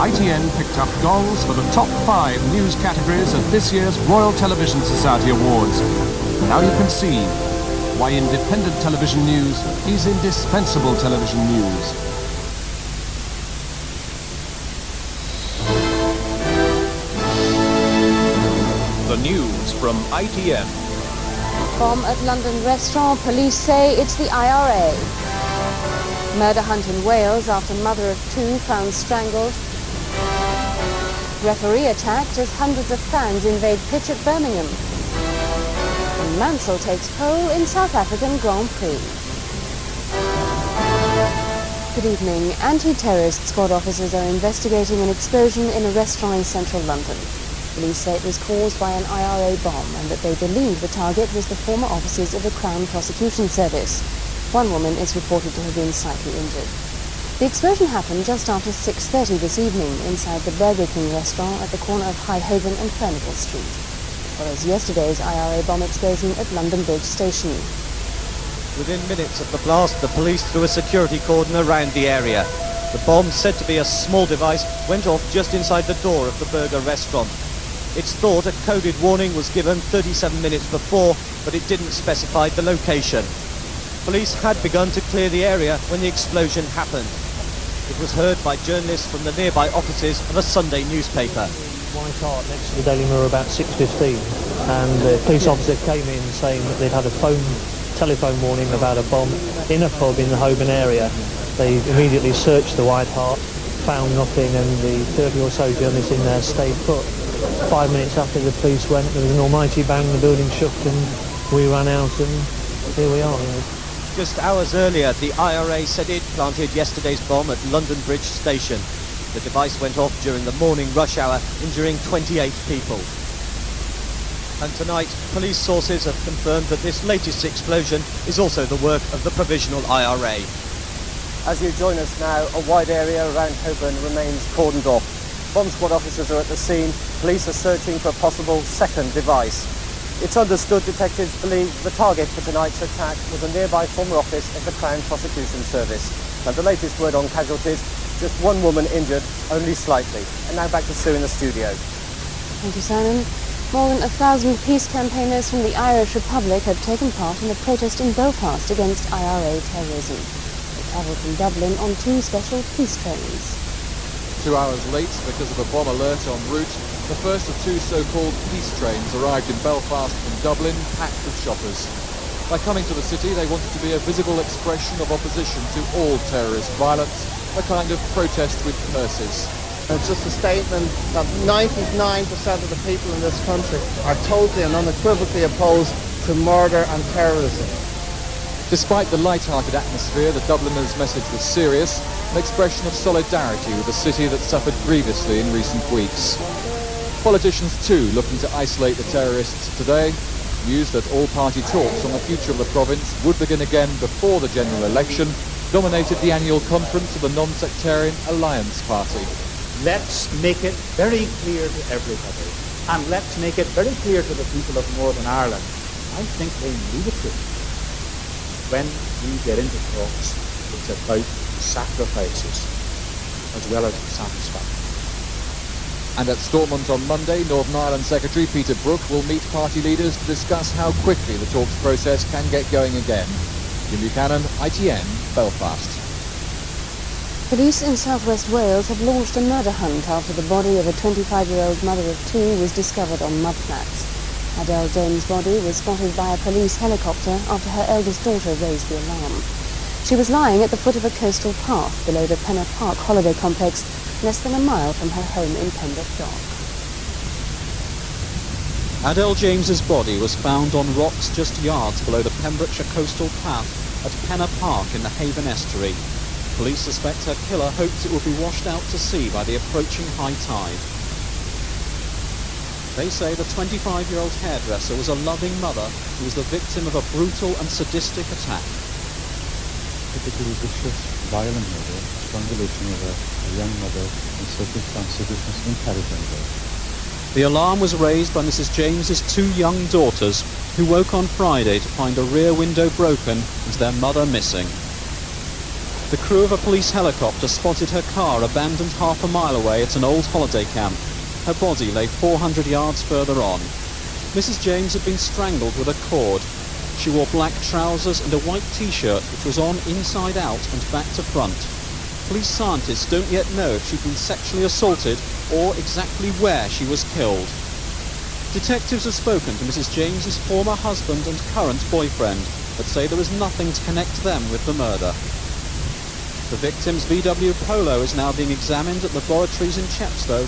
ITN picked up gongs for the top 5 news categories at this year's Royal Television Society Awards. Now you can see why independent television news is indispensable television news. The news from ITN. Bomb at London restaurant, police say it's the IRA. Murder hunt in Wales after mother of 2 found strangled. Referee attacked as hundreds of fans invade pitch at Birmingham. And Mansell takes pole in South African Grand Prix. Good evening. Anti-terrorist squad officers are investigating an explosion in a restaurant in central London. Police say it was caused by an IRA bomb and that they believe the target was the former officers of the Crown Prosecution Service. One woman is reported to have been slightly injured. The explosion happened just after 6:30 this evening inside the Burger King restaurant at the corner of High Holborn and Furnival Street. It follows yesterday's IRA bomb explosion at London Bridge Station. Within minutes of the blast, the police threw a security cordon around the area. The bomb, said to be a small device, went off just inside the door of the burger restaurant. It's thought a coded warning was given 37 minutes before, but it didn't specify the location. Police had begun to clear the area when the explosion happened. It was heard by journalists from the nearby offices of a Sunday newspaper. White Hart next to the Daily Mirror about 6:15, and the police officer came in saying that they'd had a telephone warning about a bomb in a pub in the Holborn area. They immediately searched the White Hart, found nothing, and the 30 or so journalists in there stayed put. 5 minutes after the police went, there was an almighty bang, the building shook, and we ran out, and here we are. Just hours earlier, the IRA said it planted yesterday's bomb at London Bridge Station. The device went off during the morning rush hour, injuring 28 people. And tonight, police sources have confirmed that this latest explosion is also the work of the provisional IRA. As you join us now, a wide area around Holborn remains cordoned off. Bomb squad officers are at the scene. Police are searching for a possible second device. It's understood detectives believe the target for tonight's attack was a nearby former office of the Crown Prosecution Service. And the latest word on casualties, just 1 woman injured, only slightly. And now back to Sue in the studio. Thank you, Simon. More than 1,000 peace campaigners from the Irish Republic have taken part in a protest in Belfast against IRA terrorism. They travelled from Dublin on 2 special peace trains. 2 hours late because of a bomb alert en route, the first of 2 so-called peace trains arrived in Belfast from Dublin, packed with shoppers. By coming to the city, they wanted to be a visible expression of opposition to all terrorist violence, a kind of protest with curses. It's just a statement that 99% of the people in this country are totally and unequivocally opposed to murder and terrorism. Despite the light-hearted atmosphere, the Dubliners' message was serious, an expression of solidarity with a city that suffered grievously in recent weeks. Politicians too, looking to isolate the terrorists today, news that all-party talks on the future of the province would begin again before the general election dominated the annual conference of the non-sectarian Alliance Party. Let's make it very clear to everybody, and let's make it very clear to the people of Northern Ireland. I think they need it to. When we get into talks, it's about sacrifices as well as satisfaction. And at Stormont on Monday, Northern Ireland Secretary Peter Brook will meet party leaders to discuss how quickly the talks process can get going again. Jim Buchanan, ITN, Belfast. Police in southwest Wales have launched a murder hunt after the body of a 25-year-old mother of 2 was discovered on mudflats. Adele James' body was spotted by a police helicopter after her eldest daughter raised the alarm. She was lying at the foot of a coastal path below the Penner Park holiday complex, less than a mile from her home in Pembroke Dock. Adele James's body was found on rocks just yards below the Pembrokeshire coastal path at Penner Park in the Haven estuary. Police suspect her killer hoped it would be washed out to sea by the approaching high tide. They say the 25-year-old hairdresser was a loving mother who was the victim of a brutal and sadistic attack. Particularly vicious, violent murder, strangulation of a young mother in circumstances which must be intelligent. The alarm was raised by Mrs. James's 2 young daughters, who woke on Friday to find a rear window broken and their mother missing. The crew of a police helicopter spotted her car abandoned half a mile away at an old holiday camp. Her body lay 400 yards further on. Mrs. James had been strangled with a cord. She wore black trousers and a white t-shirt which was on inside out and back to front. Police scientists don't yet know if she'd been sexually assaulted or exactly where she was killed. Detectives have spoken to Mrs. James's former husband and current boyfriend, but say there was nothing to connect them with the murder. The victim's VW Polo is now being examined at laboratories in Chepstow